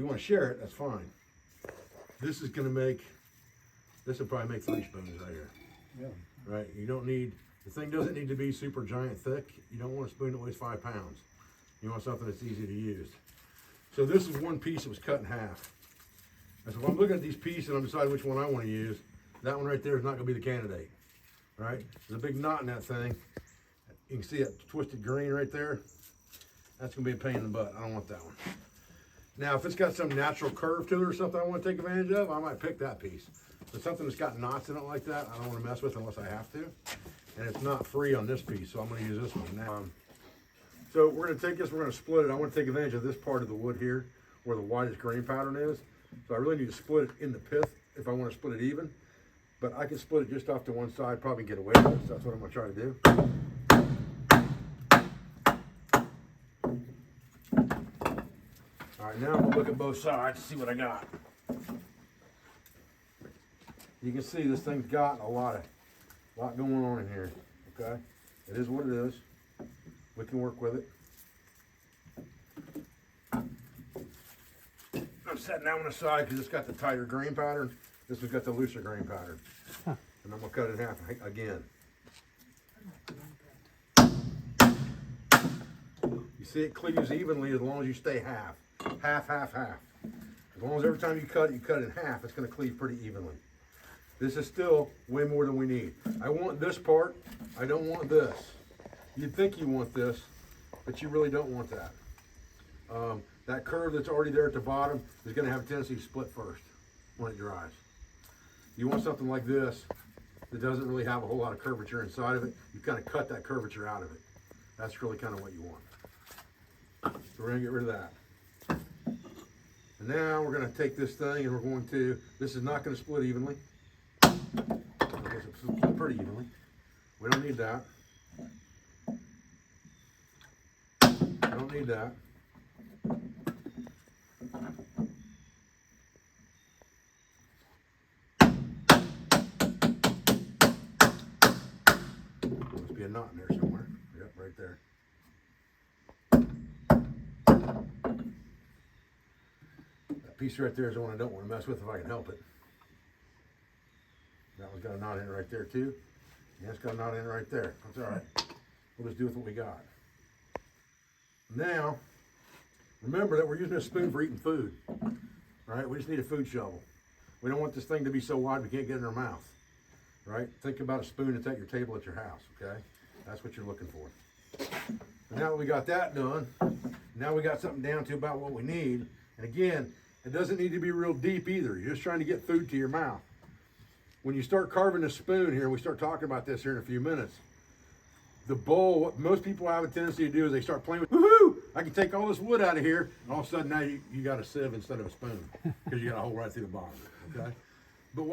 you want to share it, that's fine. This is going to make, this will probably make 3 spoons right here. Yeah. Right? You don't need, the thing doesn't need to be super giant thick. You don't want a spoon that weighs 5 pounds. You want something that's easy to use. So this is one piece that was cut in half. And so if I'm looking at these pieces and I'm deciding which one I want to use, that one right there is not going to be the candidate. Right? There's a big knot in that thing. You can see that twisted green right there. That's going to be a pain in the butt. I don't want that one. Now, if it's got some natural curve to it or something I want to take advantage of, I might pick that piece. But something that's got knots in it like that, I don't want to mess with unless I have to. And it's not free on this piece, so I'm going to use this one now. So we're going to take this, we're going to split it. I want to take advantage of this part of the wood here, where the widest grain pattern is. So I really need to split it in the pith if I want to split it even. But I can split it just off to one side, probably get away with it. So that's what I'm going to try to do. All right, now I'm going to look at both sides to see what I got. You can see this thing's got a lot going on in here, okay? It is what it is. We can work with it. I'm setting that one aside because it's got the tighter grain pattern. This one's got the looser grain pattern. And I'm gonna cut it in half again. You see it cleaves evenly as long as you stay half. Half, half, half. As long as every time you cut it in half, it's gonna cleave pretty evenly. This is still way more than we need. I want this part, I don't want this. You'd think you want this, but you really don't want that. That curve that's already there at the bottom is going to have a tendency to split first when it dries. You want something like this that doesn't really have a whole lot of curvature inside of it. You kind of cut that curvature out of it. That's really kind of what you want. So we're going to get rid of that. And now we're going to take this thing and we're going to, this is not going to split evenly. I guess it's split pretty evenly. We don't need that. I don't need that. Must be a knot in there somewhere. Yep, right there. That piece right there is the one I don't want to mess with if I can help it. That one's got a knot in it right there too. Yeah, it's got a knot in it right there. That's all right. We'll just do with what we got. Now, remember that we're using a spoon for eating food, right? We just need a food shovel. We don't want this thing to be so wide we can't get it in our mouth, right? Think about a spoon that's at your table at your house, okay? That's what you're looking for. And now that we got that done, now we got something down to about what we need. And again, it doesn't need to be real deep either. You're just trying to get food to your mouth. When you start carving a spoon here, and we start talking about this here in a few minutes, the bowl, what most people have a tendency to do is they start playing with, woohoo, I can take all this wood out of here, and all of a sudden now you got a sieve instead of a spoon, because you got a hole right through the bottom, okay? But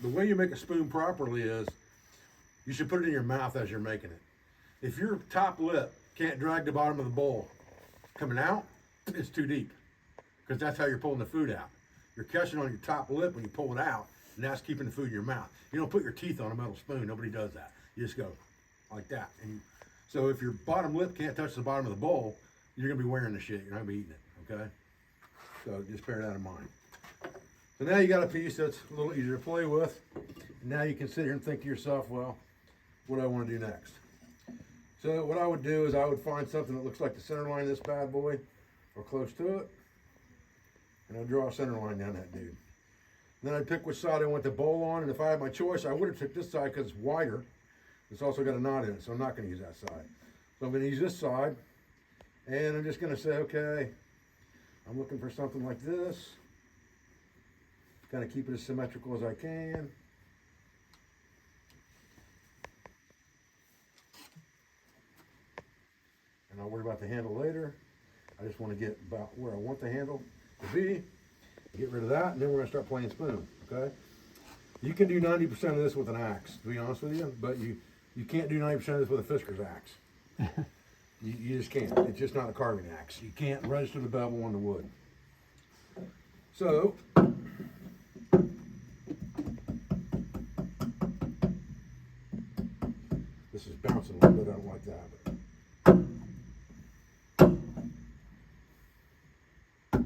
the way you make a spoon properly is, you should put it in your mouth as you're making it. If your top lip can't drag the bottom of the bowl coming out, it's too deep, because that's how you're pulling the food out. You're catching on your top lip when you pull it out, and that's keeping the food in your mouth. You don't put your teeth on a metal spoon, nobody does that. You just go like that. And so if your bottom lip can't touch the bottom of the bowl, you're gonna be wearing the shit, you're not gonna be eating it, okay? So just bear that in mind. So now you got a piece that's a little easier to play with. And now you can sit here and think to yourself, well, what do I wanna do next? So what I would do is I would find something that looks like the center line of this bad boy, or close to it, and I'd draw a center line down that dude. Then I'd pick which side I want the bowl on, and if I had my choice, I would have took this side because it's wider. It's also got a knot in it, so I'm not going to use that side. So I'm going to use this side, and I'm just going to say, okay, I'm looking for something like this. Kind of keep it as symmetrical as I can. And I'll worry about the handle later. I just want to get about where I want the handle to be. Get rid of that, and then we're going to start playing spoon, okay? You can do 90% of this with an axe, to be honest with you, but you can't do 90% of this with a Fisker's axe. You just can't. It's just not a carving axe. You can't register the bevel on the wood. So, this is bouncing a little bit. I don't like that. But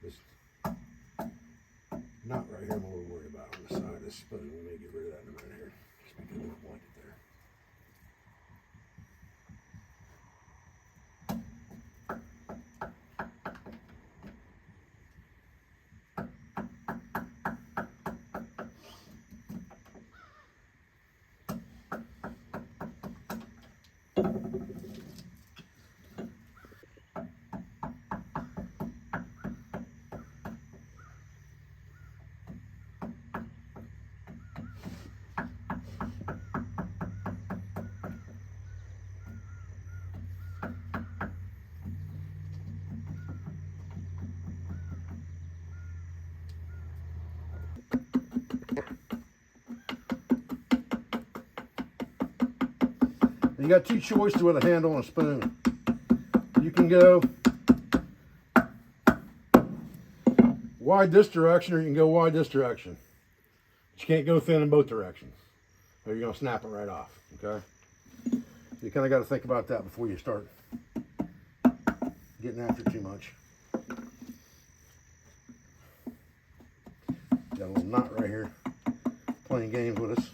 This knot right here I'm a little worried about on the side of this spoon. We may get rid of that in a minute here, just because we don't like it there. You got two choices with a handle and a spoon. You can go wide this direction, or you can go wide this direction. But you can't go thin in both directions, or you're gonna snap it right off, okay? You kind of got to think about that before you start getting after it too much. Got a little knot right here, playing games with us.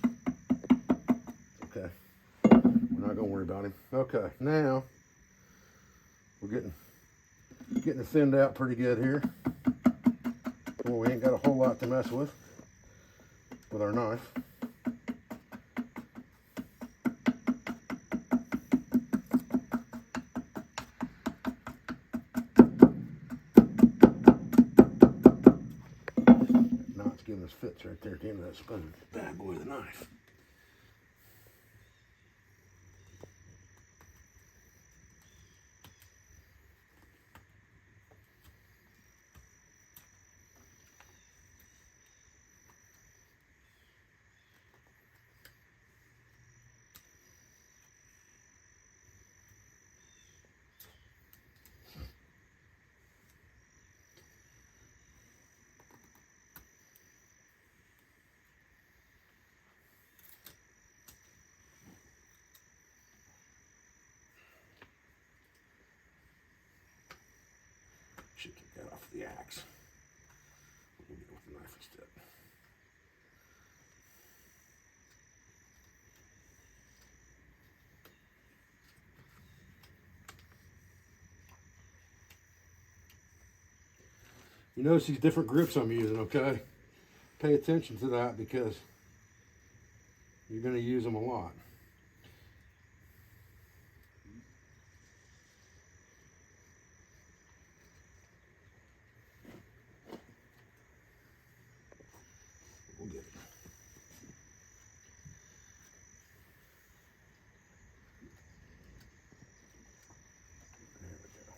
Okay, we're not gonna worry about him. Okay, now we're getting it thinned out pretty good here. Well, we ain't got a whole lot to mess with our knife. Knot's giving us fits right there at the end of that spoon. Bad boy of the knife. Should get that off the axe. We'll get it with the knife instead. You notice these different grips I'm using, okay? Pay attention to that because you're going to use them a lot. We'll get it. There we go.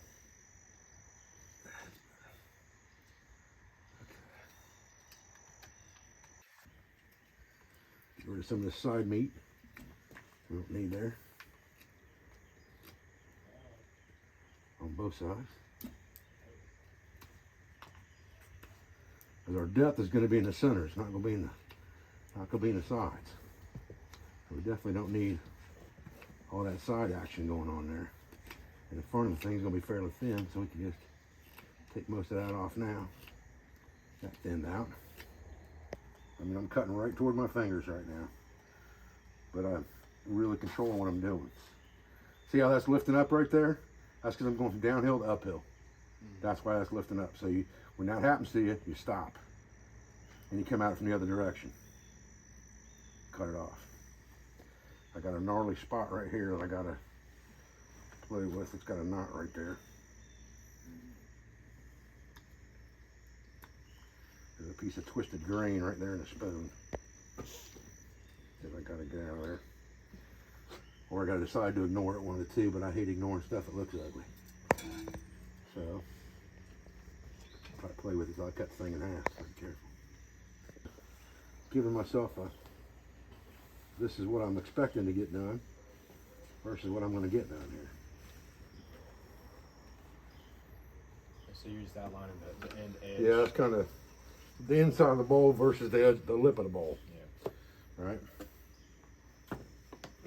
Get rid of some of this side meat we don't need there on both sides. Because our depth is going to be in the center. It's not going to be in the sides. So we definitely don't need all that side action going on there. And the front of the thing's going to be fairly thin, so we can just take most of that off now. That thinned out. I mean, I'm cutting right toward my fingers right now, but I'm really controlling what I'm doing. See how that's lifting up right there? That's because I'm going from downhill to uphill. That's why that's lifting up. So when that happens to you, you stop. And you come out from the other direction. Cut it off. I got a gnarly spot right here that I got to play with. It's got a knot right there. There's a piece of twisted grain right there in the spoon that I got to get out of there. or I gotta decide to ignore it, one of the two, but I hate ignoring stuff that looks ugly. So, try to play with it till I cut the thing in half, be careful. Giving myself this is what I'm expecting to get done versus what I'm gonna get done here. So you're just outlining the end edge. Yeah, that's kind of the inside of the bowl versus the edge, the lip of the bowl. Yeah. All right.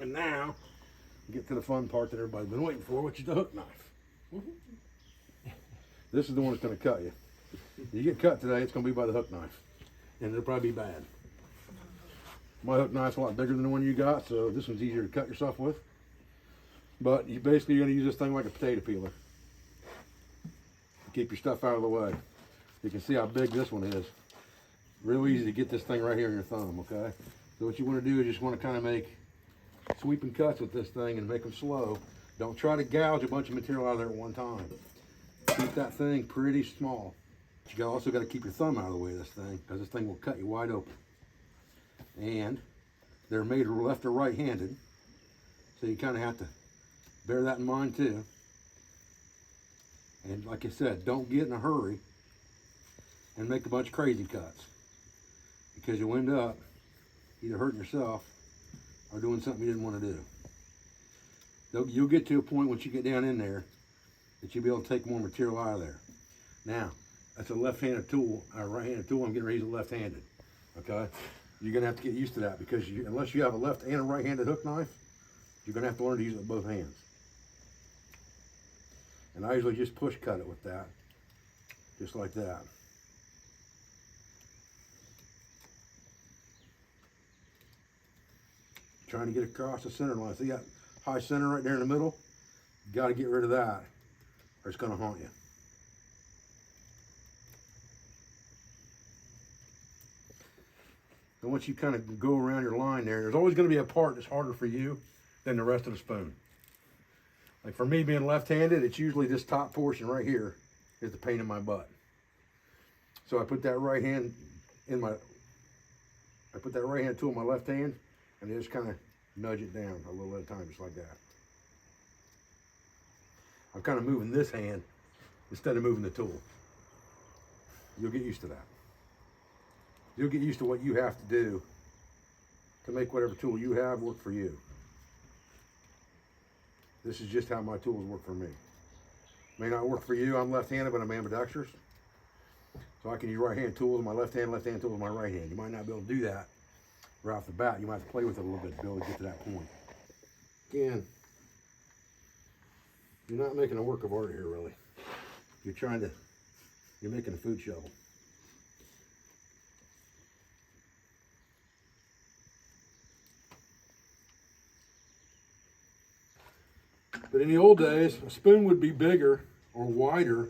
And now, get to the fun part that everybody's been waiting for, which is the hook knife. This is the one that's going to cut you. You get cut today, it's going to be by the hook knife, and it'll probably be bad. My hook knife's a lot bigger than the one you got, so this one's easier to cut yourself with. But you basically are going to use this thing like a potato peeler. Keep your stuff out of the way. You can see how big this one is. Real easy to get this thing right here in your thumb, okay? So what you want to do is just want to kind of make sweeping cuts with this thing and make them slow. Don't try to gouge a bunch of material out of there at one time. Keep that thing pretty small. You also got to keep your thumb out of the way of this thing, because this thing will cut you wide open. And they're made left or right-handed, so you kind of have to bear that in mind too. And like I said, don't get in a hurry and make a bunch of crazy cuts, because you'll end up either hurting yourself or doing something you didn't want to do. You'll get to a point once you get down in there that you'll be able to take more material out of there. Now, that's a left-handed tool, or a right-handed tool. I'm getting ready to use it left-handed, okay? You're gonna have to get used to that, because unless you have a left and a right-handed hook knife, you're gonna have to learn to use it with both hands. And I usually just push cut it with that, just like that. Trying to get across the center line. So you got high center right there in the middle. You got to get rid of that, or it's going to haunt you. And once you kind of go around your line there's always going to be a part that's harder for you than the rest of the spoon. Like for me being left-handed, it's usually this top portion right here is the pain in my butt. So I put that right hand tool in my left hand, and just kind of nudge it down a little at a time, just like that. I'm kind of moving this hand instead of moving the tool. You'll get used to that. You'll get used to what you have to do to make whatever tool you have work for you. This is just how my tools work for me. May not work for you. I'm left-handed, but I'm ambidextrous. So I can use right-hand tools with my left hand tools with my right hand. You might not be able to do that right off the bat. You might have to play with it a little bit to be able to get to that point. Again, you're not making a work of art here, really. You're making a food shovel. But in the old days, a spoon would be bigger or wider,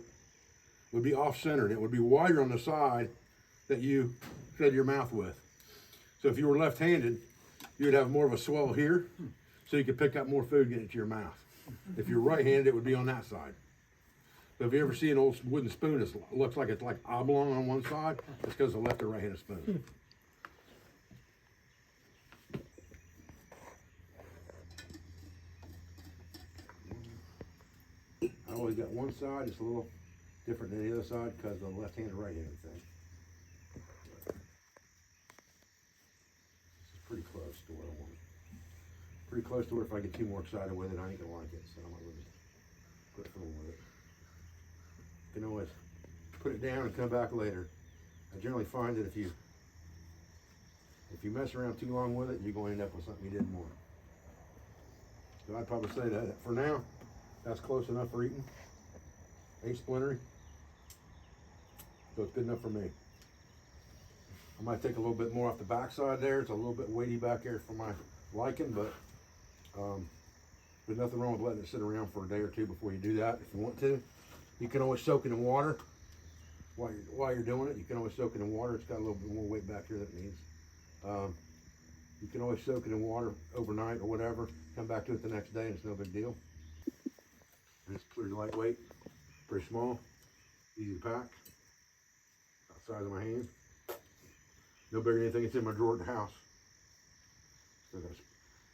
would be off-centered. It would be wider on the side that you fed your mouth with. So if you were left-handed, you would have more of a swell here, so you could pick up more food, get it to your mouth. If you're right-handed, it would be on that side. So if you ever see an old wooden spoon that looks like it's like oblong on one side, it's because it's a left or right-handed spoon. I always got one side, it's a little different than the other side because of the left-handed, right-handed thing. This is pretty close to what I want. Pretty close to where if I get too more excited with it, I ain't gonna like it, so I'm gonna really quit fooling with it. You can always put it down and come back later. I generally find that if you mess around too long with it, you're going to end up with something you didn't want. So I'd probably say that for now, that's close enough for eating. Ain't splintery, so it's good enough for me. I might take a little bit more off the back side there. It's a little bit weighty back there for my liking, but there's nothing wrong with letting it sit around for a day or two before you do that if you want to. You can always soak it in water while you're doing it. You can always soak it in water. It's got a little bit more weight back here than it needs. You can always soak it in water overnight or whatever. Come back to it the next day and it's no big deal. And it's pretty lightweight, pretty small, easy to pack. About the size of my hand. No bigger than anything that's in my drawer at the house.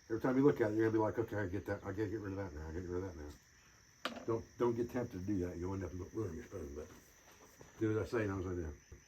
Every time you look at it, you're gonna be like, okay, I get that. I gotta get rid of that now. I gotta get rid of that now. Don't get tempted to do that. You'll end up ruining your spoon. But do as I say, not as I do.